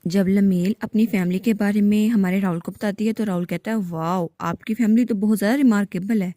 जब लमेल अपनी फैमिली के बारे में हमारे राहुल को बताती है तो राहुल कहता है वाह आपकी फैमिली तो बहुत ज़्यादा रिमार्केबल है।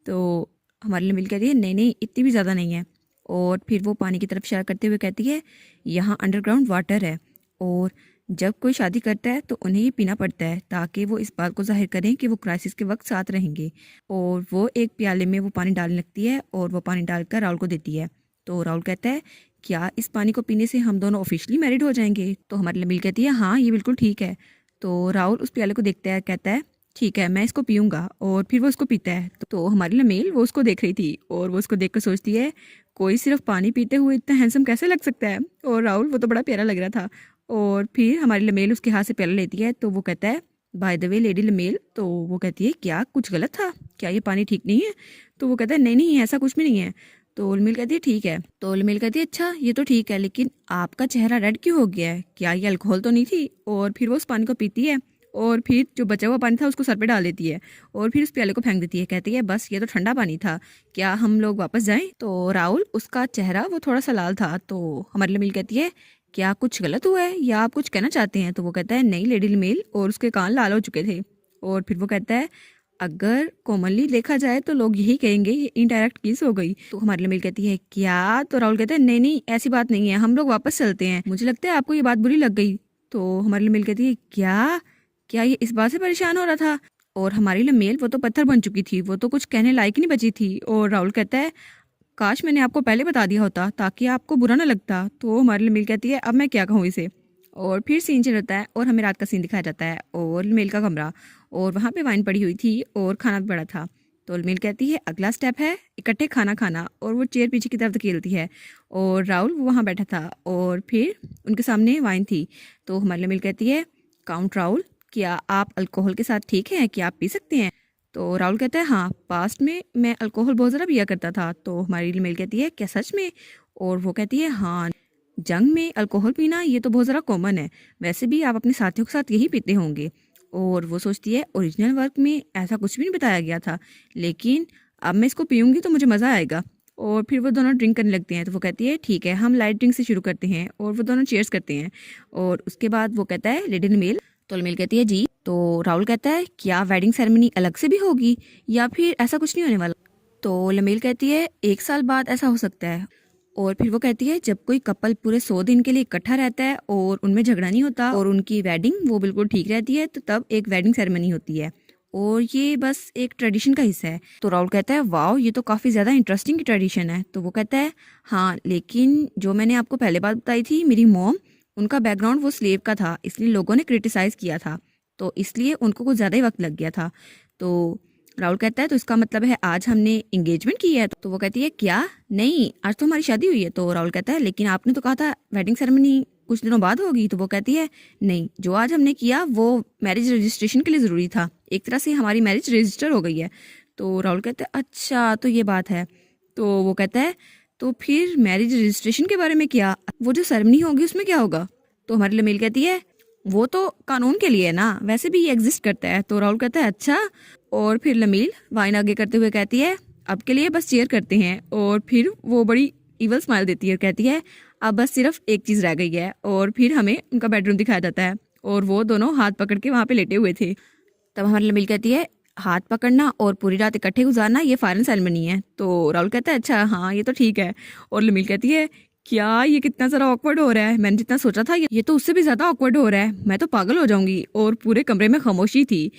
तो हमारी लमेल कहती है नहीं नहीं इतनी भी ज़्यादा नहीं है। और फिर वो पानी की तरफ इशारा करते हुए कहती है यहाँ अंडरग्राउंड वाटर है और जब कोई शादी करता है तो उन्हें ये पीना पड़ता है ताकि वो इस बात को जाहिर करें कि वो क्राइसिस के वक्त साथ रहेंगे। और वो एक प्याले में वो पानी डालने लगती है और वो पानी डालकर राहुल को देती है। तो राहुल कहता है क्या इस पानी को पीने से हम दोनों ऑफिशियली मैरिड हो जाएंगे। तो हमारी लमील कहती है हाँ ये बिल्कुल ठीक है। तो राहुल उस प्याले को देखता है कहता है ठीक है मैं इसको पीऊँगा और फिर वो उसको पीता है। तो हमारी लमील वो उसको देख रही थी और वो उसको देख कर सोचती है कोई सिर्फ पानी पीते हुए इतना हैंडसम कैसे लग सकता है। और राहुल वो तो बड़ा प्यारा लग रहा था। और फिर हमारी लमेल उसके हाथ से प्याला लेती है तो वो कहता है बाय द वे लेडी लमेल। तो वो कहती है क्या कुछ गलत था, क्या ये पानी ठीक नहीं है। तो वो कहता है नहीं नहीं ऐसा कुछ भी नहीं है। तो लमेल कहती है ठीक है। तो लमेल कहती है अच्छा ये तो ठीक है लेकिन आपका चेहरा रेड क्यों हो गया है, क्या ये अल्कोहल तो नहीं थी। और फिर वो उस पानी को पीती है और फिर जो बचा हुआ पानी था उसको सर पे डाल देती है और फिर उस प्याले को फेंक देती है। कहती है बस ये तो ठंडा पानी था, क्या हम लोग वापस जाएं। तो राहुल उसका चेहरा वो थोड़ा सा लाल था। तो हमारी लमील कहती है क्या कुछ गलत हुआ है या आप कुछ कहना चाहते हैं। तो वो कहता है नहीं लेडी लमेल, और उसके कान लाल हो चुके थे। और फिर वो कहता है अगर कॉमनली देखा जाए तो लोग यही कहेंगे ये इनडायरेक्ट किस हो गई। तो हमारी लमेल कहती है क्या। तो राहुल कहता है नहीं नहीं ऐसी बात नहीं है, हम लोग वापस चलते हैं, मुझे लगता है आपको ये बात बुरी लग गई। तो हमारी लमेल कहती है क्या क्या ये इस बात से परेशान हो रहा था। और हमारी लमेल वो तो पत्थर बन चुकी थी, वो तो कुछ कहने लायक नहीं बची थी। और राहुल कहता है काश मैंने आपको पहले बता दिया होता ताकि आपको बुरा ना लगता। तो हमारी लमील कहती है अब मैं क्या कहूँ इसे। और फिर सीन चेंज होता है और हमें रात का सीन दिखाया जाता है और लमील का कमरा और वहाँ पे वाइन पड़ी हुई थी और खाना भी पड़ा था। तो लमील कहती है अगला स्टेप है इकट्ठे खाना खाना, और वो चेयर पीछे की तरफ धकेलती है और राहुल वो वहाँ बैठा था और फिर उनके सामने वाइन थी। तो हमारी लमील कहती है काउंट राहुल क्या आप अल्कोहल के साथ ठीक हैं, क्या आप पी सकते हैं। तो राहुल कहता है हाँ पास्ट में मैं अल्कोहल बहुत ज़्यादा पिया करता था। तो हमारी ईमेल कहती है क्या सच में। और वो कहती है हाँ जंग में अल्कोहल पीना ये तो बहुत ज़्यादा कॉमन है, वैसे भी आप अपने साथियों के साथ यही पीते होंगे। और वो सोचती है ओरिजिनल वर्क में ऐसा कुछ भी नहीं बताया गया था लेकिन अब मैं इसको पीऊँगी तो मुझे मज़ा आएगा। और फिर वो दोनों ड्रिंक करने लगते हैं। तो वो कहती है ठीक है हम लाइट ड्रिंक से शुरू करते हैं और वो दोनों चेयर्स करते हैं। और उसके बाद वो कहता है लेडी मेल। तो लमील कहती है जी। तो राहुल कहता है क्या वेडिंग सेरेमनी अलग से भी होगी या फिर ऐसा कुछ नहीं होने वाला। तो लमील कहती है 1 साल बाद ऐसा हो सकता है। और फिर वो कहती है जब कोई कपल पूरे 100 दिन के लिए इकट्ठा रहता है और उनमें झगड़ा नहीं होता और उनकी वेडिंग वो बिल्कुल ठीक रहती है तो तब एक वेडिंग सेरेमनी होती है और ये बस एक ट्रेडिशन का हिस्सा है। तो राहुल कहता है वाह ये तो काफ़ी ज़्यादा इंटरेस्टिंग ट्रेडिशन है। तो वो कहता है हाँ लेकिन जो मैंने आपको पहले बात बताई थी मेरी मॉम उनका बैकग्राउंड वो स्लेव का था इसलिए लोगों ने क्रिटिसाइज़ किया था तो इसलिए उनको कुछ ज़्यादा ही वक्त लग गया था। तो राहुल कहता है तो इसका मतलब है आज हमने इंगेजमेंट की है। तो वो कहती है क्या नहीं आज तो हमारी शादी हुई है। तो राहुल कहता है लेकिन आपने तो कहा था वेडिंग सेरेमनी कुछ दिनों बाद होगी। तो वो कहती है नहीं जो आज हमने किया वो मैरिज रजिस्ट्रेशन के लिए ज़रूरी था, एक तरह से हमारी मैरिज रजिस्टर हो गई है। तो राहुल कहता है अच्छा तो ये बात है। तो वो कहता है तो फिर मैरिज रजिस्ट्रेशन के बारे में क्या, वो जो सेरेमनी होगी उसमें क्या होगा। तो हमारी लमील कहती है वो तो कानून के लिए है ना, वैसे भी ये एग्जिस्ट करता है। तो राहुल कहता है अच्छा। और फिर लमील वाइन आगे करते हुए कहती है अब के लिए बस चेयर करते हैं। और फिर वो बड़ी इवल स्माइल देती है और कहती है अब बस सिर्फ एक चीज़ रह गई है। और फिर हमें उनका बेडरूम दिखाया जाता है और वो दोनों हाथ पकड़ के वहाँ पे लेटे हुए थे। तब हमारी लमील कहती है हाथ पकड़ना और पूरी रात इकट्ठे गुजारना ये फॉरेन सेरेमनी है। तो राहुल कहता है अच्छा हाँ ये तो ठीक है। और लमील कहती है क्या ये कितना ज़रा ऑकवर्ड हो रहा है, मैंने जितना सोचा था ये तो उससे भी ज़्यादा ऑकवर्ड हो रहा है, मैं तो पागल हो जाऊंगी। और पूरे कमरे में खामोशी थी।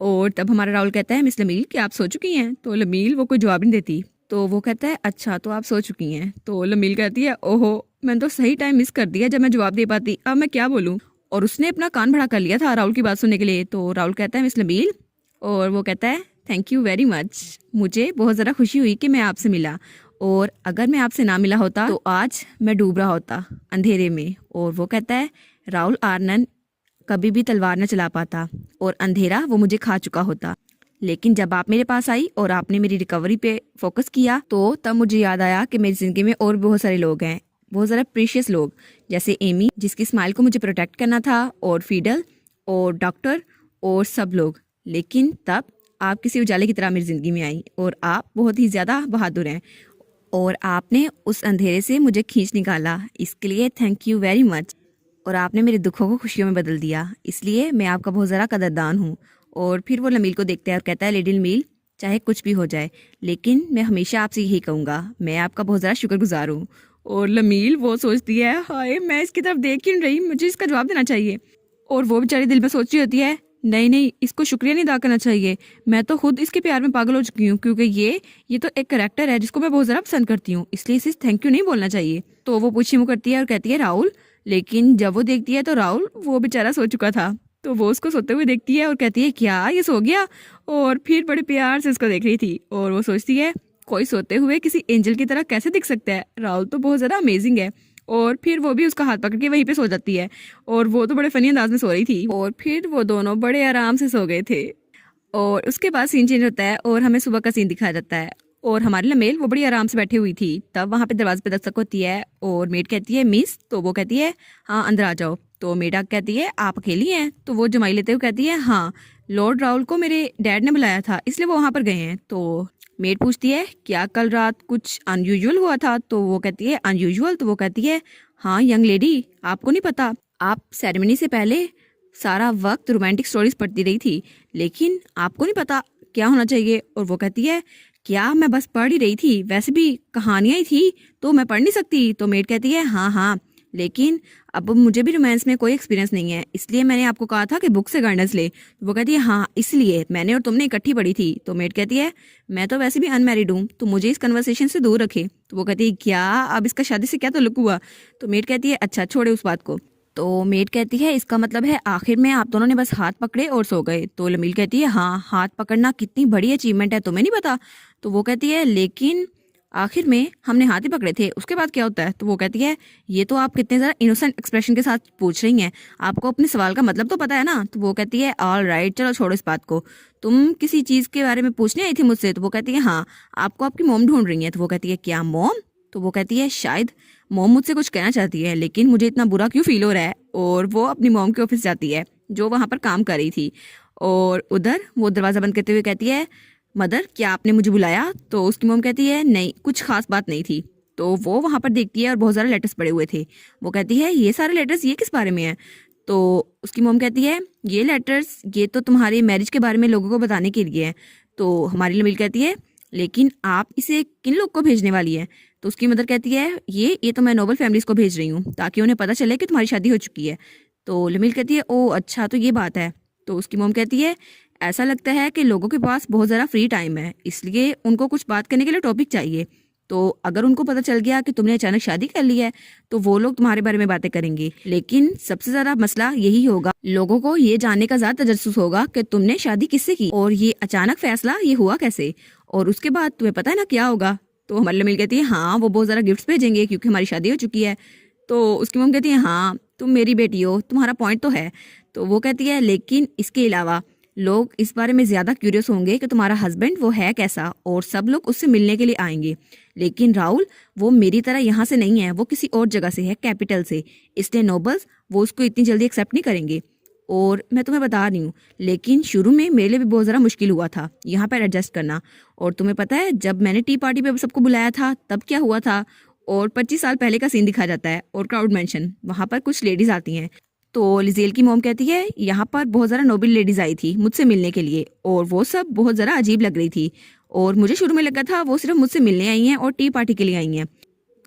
और तब हमारा राहुल कहता है मिस लमील क्या आप सो चुकी हैं। तो लमील वो कोई जवाब नहीं देती। तो वो कहता है अच्छा तो आप सो चुकी हैं। तो लमील कहती है ओहो मैंने तो सही टाइम मिस कर दिया जब मैं जवाब दे पाती, अब मैं क्या बोलूँ। और उसने अपना कान भड़ा कर लिया था राहुल की बात सुनने के लिए। तो राहुल कहता है मिस लमील, और वो कहता है थैंक यू वेरी मच, मुझे बहुत ज़्यादा खुशी हुई कि मैं आपसे मिला, और अगर मैं आपसे ना मिला होता तो आज मैं डूब रहा होता अंधेरे में। और वो कहता है राहुल आर्नन कभी भी तलवार न चला पाता और अंधेरा वो मुझे खा चुका होता, लेकिन जब आप मेरे पास आई और आपने मेरी रिकवरी पे फोकस किया तो तब मुझे याद आया कि मेरी ज़िंदगी में और बहुत सारे लोग हैं, बहुत ज़्यादा प्रीशियस लोग, जैसे एमी जिसकी स्माइल को मुझे प्रोटेक्ट करना था, और फीडल और डॉक्टर और सब लोग। लेकिन तब आप किसी उजाले की तरह मेरी ज़िंदगी में आई और आप बहुत ही ज़्यादा बहादुर हैं और आपने उस अंधेरे से मुझे खींच निकाला, इसके लिए थैंक यू वेरी मच। और आपने मेरे दुखों को खुशियों में बदल दिया, इसलिए मैं आपका बहुत ज़्यादा कदरदान हूँ। और फिर वो लमील को देखता है और कहता है, लेडी लमील, चाहे कुछ भी हो जाए, लेकिन मैं हमेशा आपसे यही कहूँगा, मैं आपका बहुत ज़्यादा शुक्रगुजार हूँ। और लमील वो सोचती है, हाय मैं इसकी तरफ देख क्यों नहीं रही, मुझे इसका जवाब देना चाहिए। और वो बेचारी दिल में सोच रही होती है, नहीं नहीं, इसको शुक्रिया नहीं अदा करना चाहिए, मैं तो खुद इसके प्यार में पागल हो चुकी हूँ, क्योंकि ये तो एक करेक्टर है जिसको मैं बहुत ज़्यादा पसंद करती हूँ, इसलिए इसे थैंक यू नहीं बोलना चाहिए। तो वो पूछी मुँह करती है और कहती है, राहुल। लेकिन जब वो देखती है तो राहुल वो बेचारा सो चुका था। तो वो उसको सोते हुए देखती है और कहती है, क्या ये सो गया? और फिर बड़े प्यार से उसको देख रही थी और वो सोचती है, कोई सोते हुए किसी एंजल की तरह कैसे दिख सकता है, राहुल तो बहुत ज़्यादा अमेजिंग है। और फिर वो भी उसका हाथ पकड़ के वहीं पे सो जाती है और वो तो बड़े फनी अंदाज में सो रही थी और फिर वो दोनों बड़े आराम से सो गए थे। और उसके बाद सीन चेंज होता है और हमें सुबह का सीन दिखाया जाता है और हमारी लमेल वो बड़ी आराम से बैठी हुई थी। तब वहाँ पे दरवाजे पे दस्तक होती है और मेड कहती है, मिस। तो वो कहती है, हाँ अंदर आ जाओ। तो मेड आके कहती है, आप अकेली हैं? तो वो जमाई लेते हुए कहती है, हाँ लॉर्ड राहुल को मेरे डैड ने बुलाया था, इसलिए वो वहाँ पर गए हैं। तो मेड पूछती है, क्या कल रात कुछ अनयूजुअल हुआ था? तो वो कहती है, अनयूजुअल? तो वो कहती है, हाँ यंग लेडी, आपको नहीं पता, आप सेरेमनी से पहले सारा वक्त रोमांटिक स्टोरीज पढ़ती रही थी, लेकिन आपको नहीं पता क्या होना चाहिए। और वो कहती है, क्या मैं बस पढ़ ही रही थी, वैसे भी कहानियां ही थी तो मैं पढ़ नहीं सकती? तो मेड कहती है, हाँ हाँ, लेकिन अब मुझे भी रोमांस में कोई एक्सपीरियंस नहीं है, इसलिए मैंने आपको कहा था कि बुक से गाइडेंस ले। वो कहती है, हाँ इसलिए मैंने और तुमने इकट्ठी पढ़ी थी। तो मेड कहती है, मैं तो वैसे भी अनमैरिड हूँ, तो मुझे इस कन्वर्सेशन से दूर रखे। तो वो कहती है, क्या अब इसका शादी से क्या ताल्लुक हुआ? तो मेड कहती है, अच्छा छोड़े उस बात को। तो मेड कहती है, इसका मतलब है आखिर में आप दोनों ने बस हाथ पकड़े और सो गए। तो लमील कहती है, हाँ हाथ पकड़ना कितनी बड़ी अचीवमेंट है, तुम्हें नहीं पता? तो वो कहती है, लेकिन आखिर में हमने हाथ ही पकड़े थे, उसके बाद क्या होता है? तो वो कहती है, ये तो आप कितने ज़रा इनोसेंट एक्सप्रेशन के साथ पूछ रही हैं, आपको अपने सवाल का मतलब तो पता है ना? तो वो कहती है, ऑल राइट, चलो छोड़ो इस बात को, तुम किसी चीज़ के बारे में पूछने आई थी मुझसे? तो वो कहती है, हाँ आपको आपकी मोम ढूंढ रही है। तो वो कहती है, क्या मोम? तो वो कहती है, शायद मोम मुझसे कुछ कहना चाहती है, लेकिन मुझे इतना बुरा क्यों फील हो रहा है। और वो अपनी मोम के ऑफिस जाती है जो वहाँ पर काम कर रही थी और उधर वो दरवाज़ा बंद करते हुए कहती है, मदर क्या आपने मुझे बुलाया? तो उसकी मोम कहती है, नहीं कुछ खास बात नहीं थी। तो वो वहाँ पर देखती है और बहुत सारे लेटर्स पड़े हुए थे। वो कहती है, ये सारे लेटर्स ये किस बारे में है? तो उसकी मोम कहती है, ये लेटर्स ये तो तुम्हारे मैरिज के बारे में लोगों को बताने के लिए है। तो हमारी लमील कहती है, लेकिन आप इसे किन लोग को भेजने वाली है? तो उसकी मदर कहती है, ये तो मैं नोबल फैमिलीज को भेज रही हूँ ताकि उन्हें पता चले कि तुम्हारी शादी हो चुकी है। तो लमील कहती है, ओ अच्छा तो ये बात है। तो उसकी मोम कहती है, ऐसा लगता है कि लोगों के पास बहुत ज़्यादा फ्री टाइम है, इसलिए उनको कुछ बात करने के लिए टॉपिक चाहिए। तो अगर उनको पता चल गया कि तुमने अचानक शादी कर ली है तो वो लोग तुम्हारे बारे में बातें करेंगे, लेकिन सबसे ज़्यादा मसला यही होगा, लोगों को ये जानने का ज़्यादा तजस्सुस होगा कि तुमने शादी किससे की और ये अचानक फैसला ये हुआ कैसे। और उसके बाद तुम्हें पता है ना क्या होगा? तो हमारी लमील कहती है, हाँ वो बहुत ज़्यादा गिफ्ट्स भेजेंगे क्योंकि हमारी शादी हो चुकी है। तो उसकी मम कहती है, हाँ तुम मेरी बेटी हो, तुम्हारा पॉइंट तो है। तो वो कहती है, लेकिन इसके अलावा लोग इस बारे में ज़्यादा क्यूरियस होंगे कि तुम्हारा हस्बैंड वो है कैसा, और सब लोग उससे मिलने के लिए आएंगे। लेकिन राहुल वो मेरी तरह यहाँ से नहीं है, वो किसी और जगह से है, कैपिटल से, इसलिए नोबल्स वो उसको इतनी जल्दी एक्सेप्ट नहीं करेंगे। और मैं तुम्हें बता रही हूँ, लेकिन शुरू में मेरे लिए भी बहुत ज़्यादा मुश्किल हुआ था यहाँ पर एडजस्ट करना। और तुम्हें पता है जब मैंने टी पार्टी पे सबको बुलाया था तब क्या हुआ था? और 25 साल पहले का सीन दिखाया जाता है और क्राउड मेंशन, वहाँ पर कुछ लेडीज आती हैं। तो लिजेल की मोम कहती है, यहाँ पर बहुत ज़्यादा नोबल लेडीज आई थी मुझसे मिलने के लिए और वो सब बहुत ज़्यादा अजीब लग रही थी और मुझे शुरू में लगा था वो सिर्फ मुझसे मिलने आई हैं और टी पार्टी के लिए आई हैं,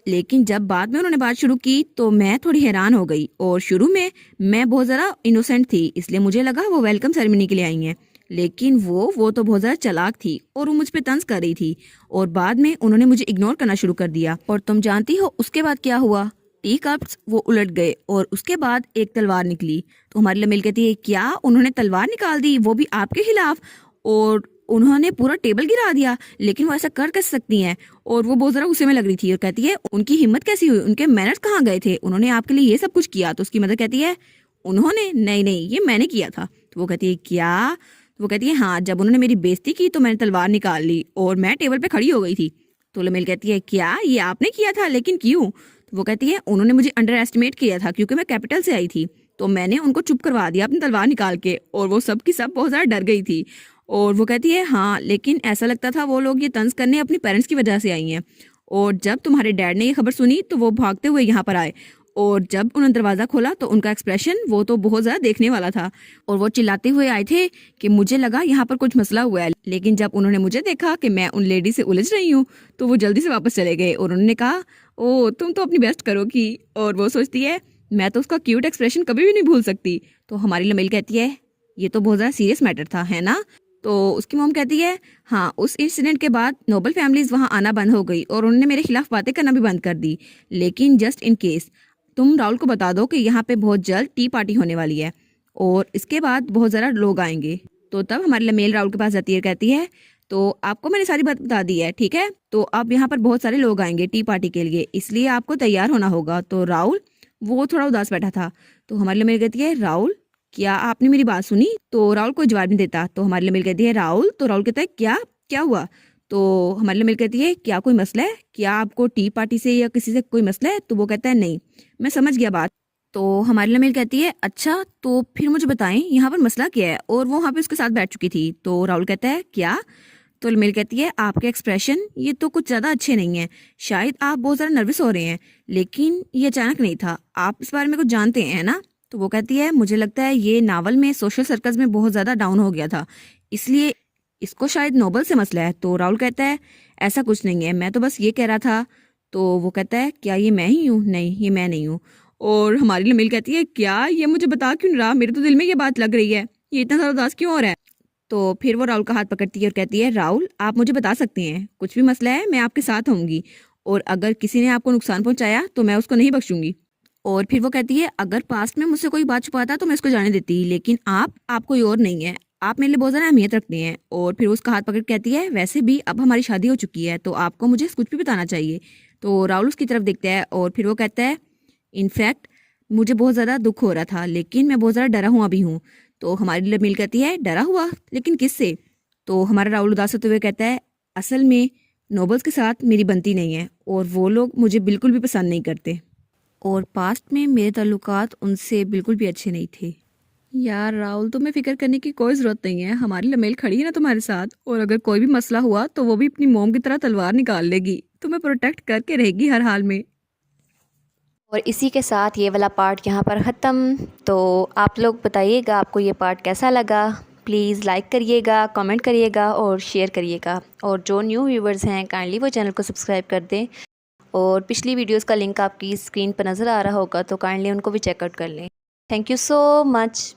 लेकिन जब बाद में उन्होंने बात शुरू की तो मैं थोड़ी हैरान हो गई। और शुरू में मैं बहुत ज़्यादा इनोसेंट थी, इसलिए मुझे लगा वो वेलकम सेरेमनी के लिए आई हैं, लेकिन वो तो बहुत ज़्यादा चालाक थी और वो मुझ पे तंज कर रही थी और बाद में उन्होंने मुझे इग्नोर करना शुरू कर दिया। और तुम जानती हो उसके बाद क्या हुआ? टी कप्स वो उलट गए और उसके बाद एक तलवार निकली। तो हमारी लमील कहती है, क्या उन्होंने तलवार निकाल दी, वो भी आपके खिलाफ? और उन्होंने पूरा टेबल गिरा दिया, लेकिन वो ऐसा कर कैसे सकती हैं? और वो बहुत ज़रा गुस्से में लग रही थी और कहती है, उनकी हिम्मत कैसी हुई, उनके मैनर्स कहाँ गए थे, उन्होंने आपके लिए ये सब कुछ किया? तो उसकी मदर कहती है, उन्होंने नहीं नहीं ये मैंने किया था। तो वो कहती है, क्या? तो वो कहती है, हाँ जब उन्होंने मेरी बेइज्जती की तो मैंने तलवार निकाल ली और मैं टेबल पे खड़ी हो गई थी। तो लमील कहती है, क्या ये आपने किया था, लेकिन क्यों? तो वो कहती है, उन्होंने मुझे अंडर एस्टिमेट किया था क्योंकि मैं कैपिटल से आई थी, तो मैंने उनको चुप करवा दिया अपनी तलवार निकाल के और वो सब की सब बहुत ज़्यादा डर गई थी। और वो कहती है, हाँ लेकिन ऐसा लगता था वो लोग ये तंज करने अपने पेरेंट्स की वजह से आई हैं, और जब तुम्हारे डैड ने ये खबर सुनी तो वो भागते हुए यहाँ पर आए और जब उन्होंने दरवाज़ा खोला तो उनका एक्सप्रेशन वो तो बहुत ज़्यादा देखने वाला था और वो चिल्लाते हुए आए थे कि मुझे लगा यहाँ पर कुछ मसला हुआ है। लेकिन जब उन्होंने मुझे देखा कि मैं उन लेडी से उलझ रही हूँ तो वो जल्दी से वापस चले गए और उन्होंने कहा, ओ तुम तो अपनी बेस्ट करोगी। और वो सोचती है मैं तो उसका क्यूट एक्सप्रेशन कभी भी नहीं भूल सकती। तो हमारी लमेल कहती है ये तो बहुत ज़्यादा सीरियस मैटर था, है ना। तो उसकी मॉम कहती है हाँ, उस इंसिडेंट के बाद नोबल फैमिलीज वहाँ आना बंद हो गई और उन्होंने मेरे खिलाफ बातें करना भी बंद कर दी। लेकिन जस्ट इन केस तुम राहुल को बता दो कि यहाँ पे बहुत जल्द टी पार्टी होने वाली है और इसके बाद बहुत ज़्यादा लोग आएंगे। तो तब हमारी लमेल राहुल के पास जाती है, कहती है तो आपको मैंने सारी बात बता दी है, ठीक है, तो अब यहाँ पर बहुत सारे लोग आएंगे टी पार्टी के लिए, इसलिए आपको तैयार होना होगा। तो राहुल वो थोड़ा उदास बैठा था। तो हमारी लमेल कहती है राहुल क्या आपने मेरी बात सुनी। तो राहुल कोई जवाब नहीं देता। तो हमारी लमेल कहती है राहुल। तो राहुल कहता है क्या क्या हुआ। तो हमारी लमेल कहती है क्या कोई मसला है, क्या आपको टी पार्टी से या किसी से कोई मसला है। तो वो कहता है नहीं, मैं समझ गया बात। तो हमारी लमेल कहती है अच्छा तो फिर मुझे बताएं यहाँ पर मसला क्या है। और वो वहाँ पे उसके साथ बैठ चुकी थी। तो राहुल कहता है क्या। तो लमेल कहती है आपके एक्सप्रेशन ये तो कुछ ज़्यादा अच्छे नहीं हैं, शायद आप बहुत ज़्यादा नर्वस हो रहे हैं, लेकिन ये अचानक नहीं था, आप इस बारे में कुछ जानते हैं ना। तो वो कहती है मुझे लगता है ये नावल में सोशल सर्कल्स में बहुत ज़्यादा डाउन हो गया था, इसलिए इसको शायद नोबल से मसला है। तो राहुल कहता है ऐसा कुछ नहीं है, मैं तो बस ये कह रहा था। तो वो कहता है क्या ये मैं ही हूँ। नहीं, ये मैं नहीं हूँ। और हमारी लमेल कहती है क्या ये मुझे बता क्यों नहीं रहा, मेरे तो दिल में ये बात लग रही है, ये इतना ज़्यादा उदास क्यों हो रहा है। तो फिर वो राहुल का हाथ पकड़ती है और कहती है राहुल आप मुझे बता सकते हैं, कुछ भी मसला है मैं आपके साथ होंगी, और अगर किसी ने आपको नुकसान पहुंचाया तो मैं उसको नहीं बख्शूंगी। और फिर वो कहती है अगर पास्ट में मुझसे कोई बात छुपाता तो मैं उसको जाने देती, लेकिन आप कोई और नहीं है, आप मेरे लिए बहुत ज़्यादा अहमियत रखते हैं। और फिर उसका हाथ पकड़ कहती है वैसे भी अब हमारी शादी हो चुकी है तो आपको मुझे कुछ भी बताना चाहिए। तो राहुल उसकी तरफ देखता है और फिर वो कहता है इनफैक्ट मुझे बहुत ज़्यादा दुख हो रहा था, लेकिन मैं बहुत ज़्यादा डरा हुआ भी हूँ। तो हमारी लमेल कहती है डरा हुआ, लेकिन किससे। तो हमारा राहुल उदास होते हुए कहता है असल में नोबल्स के साथ मेरी बनती नहीं है और वो लोग मुझे बिल्कुल भी पसंद नहीं करते, और पास्ट में मेरे ताल्लुकात उनसे बिल्कुल भी अच्छे नहीं थे। यार राहुल तुम्हें फिक्र करने की कोई ज़रूरत नहीं है, हमारी लमेल खड़ी है ना तुम्हारे साथ, और अगर कोई भी मसला हुआ तो वो भी अपनी मोम की तरह तलवार निकाल लेगी, तुम्हें प्रोटेक्ट करके रहेगी हर हाल में। और इसी के साथ ये वाला पार्ट यहाँ पर ख़त्म। तो आप लोग बताइएगा आपको ये पार्ट कैसा लगा। प्लीज़ लाइक करिएगा, कमेंट करिएगा और शेयर करिएगा। और जो न्यू व्यूवर्स हैं काइंडली वो चैनल को सब्सक्राइब कर दें। और पिछली वीडियोस का लिंक आपकी स्क्रीन पर नज़र आ रहा होगा तो काइंडली उनको भी चेकआउट कर लें। Thank you so much.